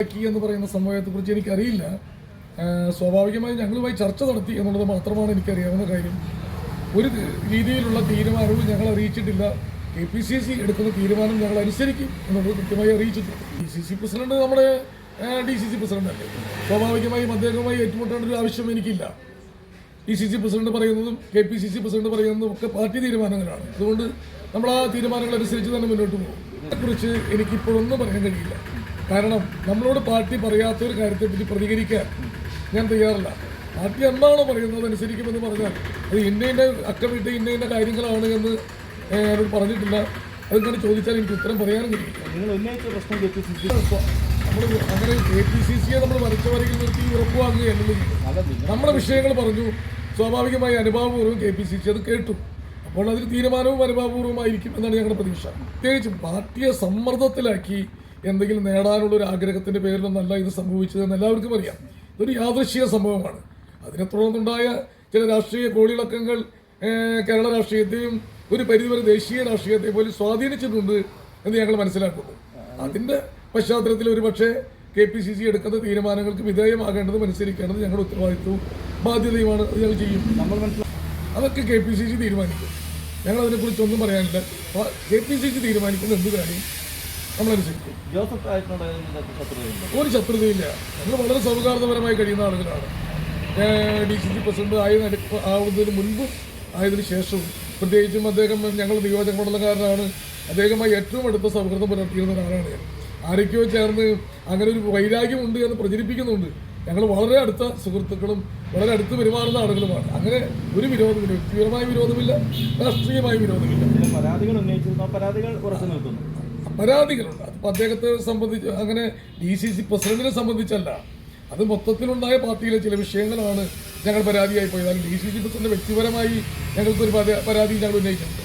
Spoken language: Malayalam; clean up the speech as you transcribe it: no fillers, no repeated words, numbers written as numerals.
എന്ന് പറയുന്ന സംഭവത്തെക്കുറിച്ച് എനിക്കറിയില്ല. സ്വാഭാവികമായി ഞങ്ങളുമായി ചർച്ച നടത്തി എന്നുള്ളത് മാത്രമാണ് എനിക്കറിയാവുന്ന കാര്യം. ഒരു രീതിയിലുള്ള തീരുമാനവും ഞങ്ങൾ അറിയിച്ചിട്ടില്ല. KPCC എടുക്കുന്ന തീരുമാനം ഞങ്ങൾ അനുസരിക്കും എന്നുള്ളത് കൃത്യമായി അറിയിച്ചിട്ടുണ്ട്. DCC പ്രസിഡന്റ് നമ്മുടെ DCC പ്രസിഡന്റ് അല്ലേ, സ്വാഭാവികമായും അദ്ദേഹവുമായി ഏറ്റുമുട്ടേണ്ട ഒരു ആവശ്യം എനിക്കില്ല. DCC പ്രസിഡന്റ് പറയുന്നതും KPCC പ്രസിഡന്റ് പറയുന്നതും ഒക്കെ പാർട്ടി തീരുമാനങ്ങളാണ്. അതുകൊണ്ട് നമ്മൾ ആ തീരുമാനങ്ങൾ അനുസരിച്ച് തന്നെ മുന്നോട്ട് പോകും. അതിനെക്കുറിച്ച് എനിക്കിപ്പോഴൊന്നും പറയാൻ കഴിയില്ല. കാരണം നമ്മളോട് പാർട്ടി പറയാത്തൊരു കാര്യത്തെപ്പറ്റി പ്രതികരിക്കാൻ ഞാൻ തയ്യാറല്ല. പാർട്ടി എന്താണോ പറയുന്നത് അനുസരിക്കുമെന്ന് പറഞ്ഞാൽ അത് ഇന്ന അക്കമിട്ട് ഇന്ന കാര്യങ്ങളാണ് എന്ന് ഞാനോട് പറഞ്ഞിട്ടില്ല. അതിങ്ങനെ ചോദിച്ചാൽ എനിക്ക് ഉത്തരം പറയാനും കഴിയില്ല. നമ്മൾ അങ്ങനെ KPCCയെ നമ്മൾ വരച്ച വരയിൽ നിർത്തി ഉറപ്പുവാങ്ങുകയല്ലല്ലോ. നമ്മുടെ വിഷയങ്ങൾ പറഞ്ഞു, സ്വാഭാവികമായി അനുഭാവപൂർവ്വം KPCC അത് കേട്ടു. അപ്പോൾ അതിന് തീരുമാനവും അനുഭാവപൂർവ്വമായിരിക്കും എന്നാണ് ഞങ്ങളുടെ പ്രതീക്ഷ. പ്രത്യേകിച്ചും പാർട്ടിയെ സമ്മർദ്ദത്തിലാക്കി എന്തെങ്കിലും നേടാനുള്ളൊരു ആഗ്രഹത്തിൻ്റെ പേരിലൊന്നല്ല ഇത് സംഭവിച്ചതെന്ന് എല്ലാവർക്കും അറിയാം. ഇതൊരു യാദൃശ്ചിക സംഭവമാണ്. അതിനെ തുടർന്നുണ്ടായ ചില രാഷ്ട്രീയ കോളിളക്കങ്ങൾ കേരള രാഷ്ട്രീയത്തെയും ഒരു പരിധിവരെ ദേശീയ രാഷ്ട്രീയത്തെ പോലും സ്വാധീനിച്ചിട്ടുണ്ട് എന്ന് ഞങ്ങൾ മനസ്സിലാക്കുന്നു. അതിൻ്റെ പശ്ചാത്തലത്തിൽ ഒരു പക്ഷേ KPCC എടുക്കുന്ന തീരുമാനങ്ങൾക്ക് വിധേയമാകേണ്ടതും അനുസരിക്കേണ്ടത് ഞങ്ങളുടെ ഉത്തരവാദിത്വവും ബാധ്യതയുമാണ്. അത് ഞങ്ങൾ ചെയ്യും. അതൊക്കെ KPCC തീരുമാനിക്കും. ഞങ്ങൾ അതിനെക്കുറിച്ചൊന്നും പറയാനില്ല. KPCC തീരുമാനിക്കുന്ന എന്ത് കാര്യം നമ്മളനുസരിക്കും. ഒരു ശത്രുതയില്ല. ഞങ്ങൾ വളരെ സൗഹാർദ്ദപരമായി കഴിയുന്ന ആളുകളാണ്. DCC പ്രസിഡന്റ് ആവുന്നതിന് മുൻപും ആയതിനു ശേഷവും പ്രത്യേകിച്ചും അദ്ദേഹം ഞങ്ങൾ നിയോജക മണ്ഡലക്കാരനാണ്. അദ്ദേഹമായി ഏറ്റവും അടുത്ത സൗഹൃദം പുലർത്തിയിരുന്ന ഒരാളാണ് ഞാൻ. ആരൊക്കെയോ ചേർന്ന് അങ്ങനെ ഒരു വൈരാഗ്യമുണ്ട് എന്ന് പ്രചരിപ്പിക്കുന്നുണ്ട്. ഞങ്ങൾ വളരെ അടുത്ത സുഹൃത്തുക്കളും വളരെ അടുത്ത് പെരുമാറുന്ന ആളുകളുമാണ്. അങ്ങനെ ഒരു വിരോധമില്ല. വ്യക്തിപരമായ വിരോധമില്ല, രാഷ്ട്രീയമായ വിരോധമില്ല. പരാതികളുണ്ട്. അതിപ്പോൾ അദ്ദേഹത്തെ സംബന്ധിച്ച് അങ്ങനെ DCC പ്രസിഡന്റിനെ സംബന്ധിച്ചല്ല, അത് മൊത്തത്തിലുണ്ടായ പാർട്ടിയിലെ ചില വിഷയങ്ങളാണ് ഞങ്ങൾ പരാതിയായി പോയത്. DCC പ്രസിഡന്റ് വ്യക്തിപരമായി ഞങ്ങൾക്കൊരു പരാതി ഞങ്ങൾ ഉന്നയിച്ചിട്ടുണ്ട്.